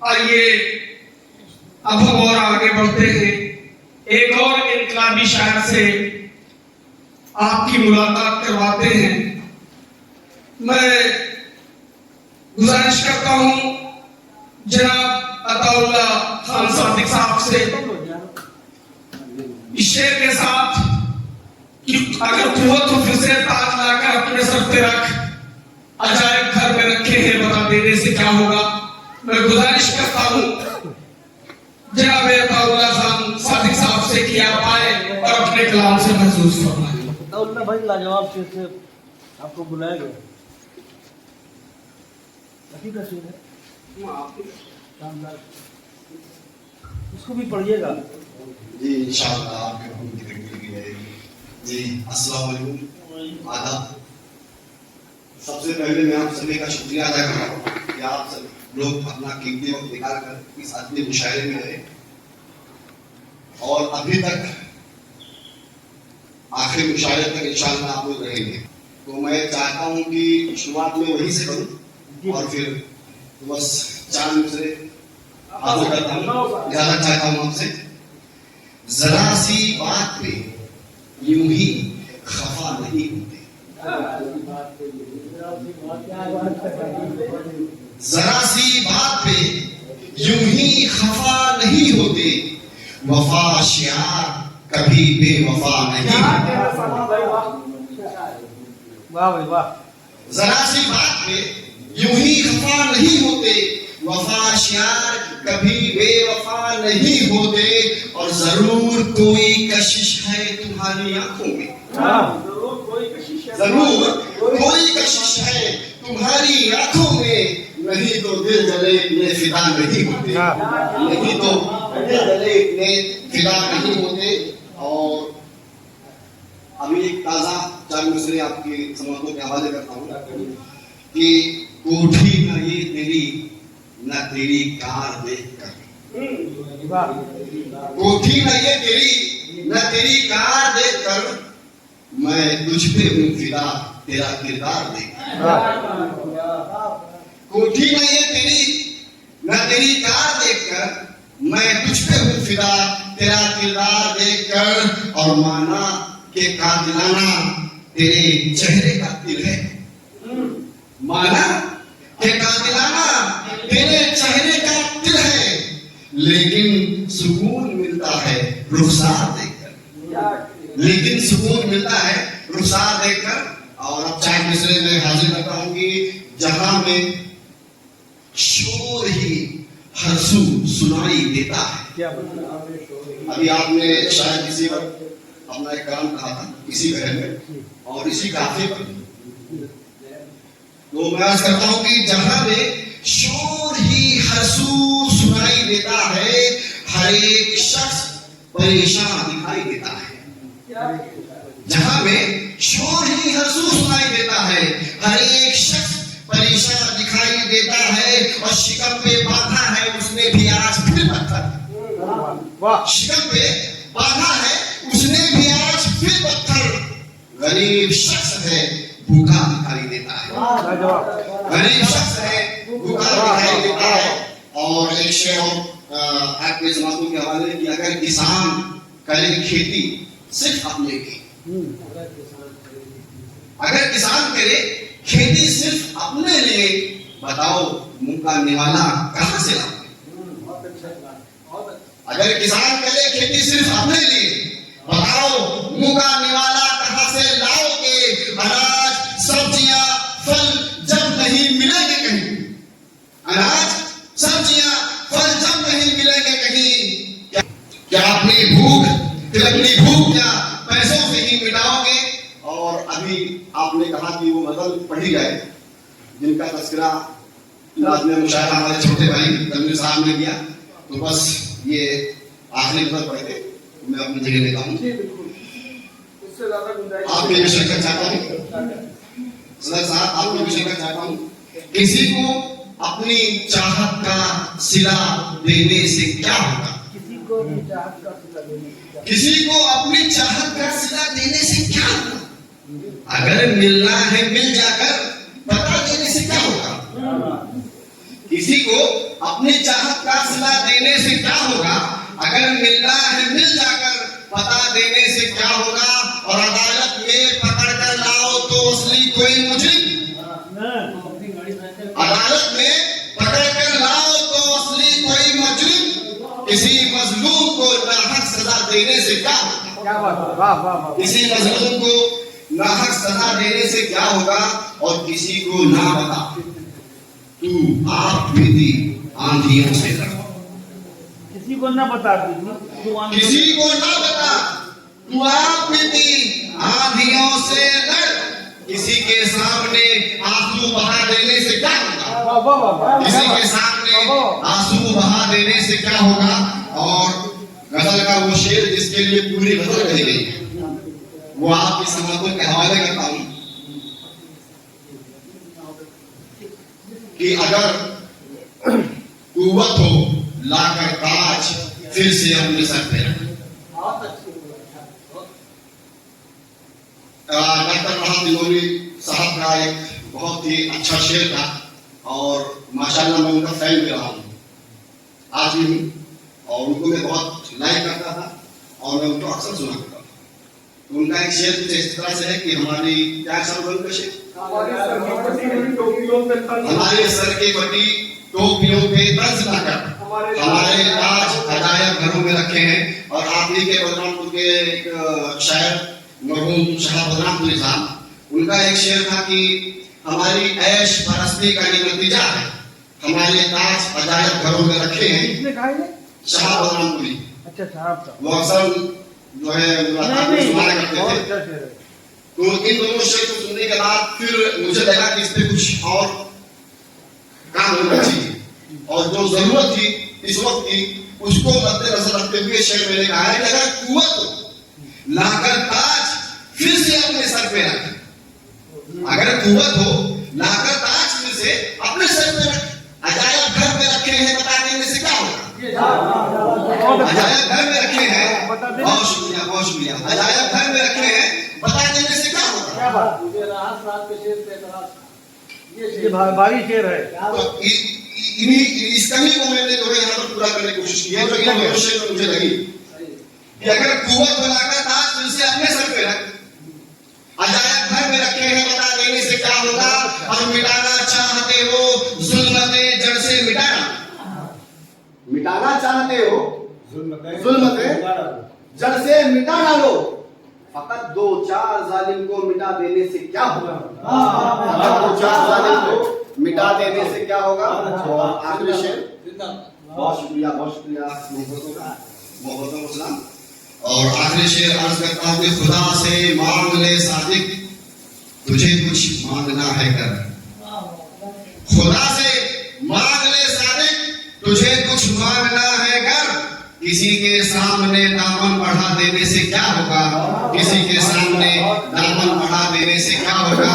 आइए अब हम और आगे बढ़ते हैं, एक और इनकलाबी शायर से आपकी मुलाकात करवाते हैं। मैं गुजारिश करता हूं जनाब अताउल्लाह खान सादिक साहब से इस शेर के साथ कि अगर कुव्वत हो फिर से ताज लाकर अपने सर पे रख, अजायब घर में रखे हैं बता देने से क्या होगा। मैं गुजारिश करता हूं जनाब अताउल्लाह खान सादिक साहब से कि आप आए और अपने कलाम से महसूस फरमाएं। अताउल्लाह भाई लाजवाब शेर से आपको बुलाया गया। का शेर है शानदार, इसको भी पढ़िएगा जी इंशाअल्लाह। आपके हुक्म की तकमील की जाएगी जी। अस्सलाम वालेकुम, आदाब। सबसे पहले मैं आप सभी का शुक्रिया अदा करता हूँ कि आप सब लोग अपना कीमती वक्त निकाल कर इस आदमी मुशायरे में रहे और अभी तक आखिर मुशायरे तक इंशाअल्लाह आप लोग रहेंगे। तो मैं चाहता हूँ कि शुरुआत में वहीं से करूँ और फिर बस 4 दूसरे हाजिर करता हूँ। ज्यादा चाहता हूँ आपसे, जरा सी बात पे यूं ही खफा नहीं होते, जरा सी बात पे यूं ही खफा नहीं होते, वफा शियार कभी बेवफा नहीं होते। वाह भाई वाह। जरा सी बात पे यूं ही खफा नहीं होते, वफा शियार कभी बेवफा नहीं होते, और जरूर कोई कशिश है तुम्हारी आंखों में, जरूर कोई कशिश है तुम्हारी आंखों में, नहीं तो दिल जले इतने फिदा नहीं होते, नहीं तो दिल जले इतने फिदा नहीं होते। और अभी एक ताजा 4 मिसरे आपकी समातों के हवाले करता हूँ कि कोठी न ये तेरी न तेरी कार देख कर, कोठी न ये तेरी न तेरी कार देख कर, मैं तुझ पे हूँ फिदा तेरा किरदार देख। कोठी न ये तेरी न तेरी कार देख कर, मैं तुझ पे हूँ फिदा तेरा किरदार देख कर, और माना के कातिलाना तेरे चेहरे का तिल है, माना के कातिलाना तेरे चेहरे का तिल है, लेकिन सुकून मिलता है रुखसार देखकर, लेकिन सुकून मिलता है रुखसार देखकर। और अब 4 मिसरे में हाजिर करता हूँ कि जहां में शोर ही हर्षू सुनाई देता है। अभी आपने शायद किसी वक्त अपना एक काम कहा था इसी घर में और इसी काफे पर, तो मैं आज करता हूं कि जहां में शोर ही हर्षू सुनाई देता है, हर एक शख्स परेशान दिखाई देता है। जहां में शोर ही हर्षू सुनाई देता है, हर एक शख्स परेशान दिखाई देता है, और शिकम पे बांधा है उसने भी आज फिर पत्थर, शिकम पे बांधा है उसने भी आज फिर पत्थर, गरीब शख्स है भूखा दिखाई देता है, गरीब शख्स है भूखा दिखाई देता है। और एक शेर आपके समातों के हवाले कि अगर किसान करे खेती सिर्फ अपने की, अगर किसान करे खेती सिर्फ अपने लिए, बताओ मुंह का निवाला कहां से लाओगे। अगर किसान करे खेती सिर्फ अपने लिए, बताओ मुंह का निवाला कहां से लाओगे। अनाज सब्जियां फल जब नहीं मिलेंगे कहीं, अनाज सब्जियां फल जब नहीं मिलेंगे कहीं, क्या अपनी भूख क्या पैसों से ही मिटाओगे। और अभी आपने कहा कि वो गजल पढ़ी जाए जिनका तस्करा आज में मुशायरा हमारे छोटे भाई तनवीर साहब ने किया, तो बस ये आखिरी गजल पढ़ के मैं अपनी जगह लेता हूँ। आपके भी शिरकत चाहता हूँ सदर साहब, आपके भी शिरकत चाहता हूँ। किसी को अपनी चाहत का सिला देने से क्या होगा, किसी को अपनी चाहत का सिला देने से क्या होगा, अगर मिलना है मिल जाकर बता देने से क्या होगा। किसी को अपनी चाहत का सिला देने से क्या होगा, अगर मिलना है मिल जाकर पता देने से क्या होगा, और अदालत में पकड़ कर लाओ तो असली कोई मुजरिम, अदालत में पकड़ कर लाओ तो असली कोई मुजरिम, किसी मजलूम को नाहक सजा देने से क्या होगा, किसी मजलूम को नाहक सजा देने से क्या होगा, और किसी को ना बता तू आप बीती आंधियों से लड़, किसी को ना बता दीजिए, किसी को ना बता तू आप बीती आंधियों से लड़, किसी के सामने आंसू बहा देने से क्या होगा, किसी के सामने आंसू बहा देने से क्या होगा। और गजल का वो शेर जिसके लिए पूरी गजल कही गई है, वो आपकी समझ के हवाले करता हूं कि अगर कुव्वत हो लाकर ताज फिर से अपने सर पे रख। डॉक्टर राहत दिनोरी साहब का एक बहुत ही अच्छा शेर था, और माशाल्लाह मैं उनका फैन भी रहा हूँ, आज भी हूँ, और उनको मैं बहुत लाइक करता था और मैं उनको अक्सर सुना करता था। तो उनका एक शेर कुछ इस तरह से है कि हमारी क्या शब्द का शेर, हमारे सर के बटी टोपियों पे तर्ज लाकर हमारे ताज अजायब घरों में रखे हैं। और आप ही के बलरामपुर के एक शायर मरहूम शाह बलरामपुरी साहब, उनका एक शेर था कि हमारी ऐश परस्ती का ये नतीजा है, हमारे ताज अजायब घरों में रखे हैं। शाह बलरामपुरी, अच्छा साहब का वो अक्सर जो है सुनाया करते थे। तो इन दोनों शेर को सुनने के बाद फिर मुझे लगा कि इस पे कुछ और काम होना चाहिए, और जो जरूरत थी इस वक्त की उसको मद्देनजर रखते हुए शेर मैंने कहा है कि अगर कुव्वत लाकर ताज फिर से अपने सर पे रख, अगर कुव्वत हो लाकर ताज फिर से अपने सर पे रख, अजायब घर में रखे हैं बता देने से क्या होगा, अजायब घर में रखे हैं, बहुत शुक्रिया बहुत शुक्रिया, अजायब घर में रखे हैं बता देने से क्या होगा। ये भारी शेर है। तो इस कमी को मैंने जो है यहाँ पर पूरा करने की कोशिश की है, जो इन दोनों शेर में मुझे लगी कि अगर कुव्वत बनाकर ताज फिर से अपने सर पे रख, अजायब घर में रखे हैं बता देने से क्या होगा, और मिटाना चाहते हो जुल्मते जड़ से मिटाना चाहते हो जुल्मते जड़ से मिटा डालो, फकत दो चार जालिम को मिटा देने से क्या होगा, फकत दो चार जालिम को मिटा देने से क्या होगा। और आखिरी शेर, बहुत शुक्रिया मोहब्बतों को सलाम। और आखिरी शेर अर्ज करता हूँ कि खुदा से मांग ले सादिक तुझे कुछ मांगना है कर, खुदा से मांग ले सादिक तुझे कुछ मांगना है कर, किसी के सामने दामन बढ़ा देने से क्या होगा, किसी के सामने दामन बढ़ा देने से क्या होगा।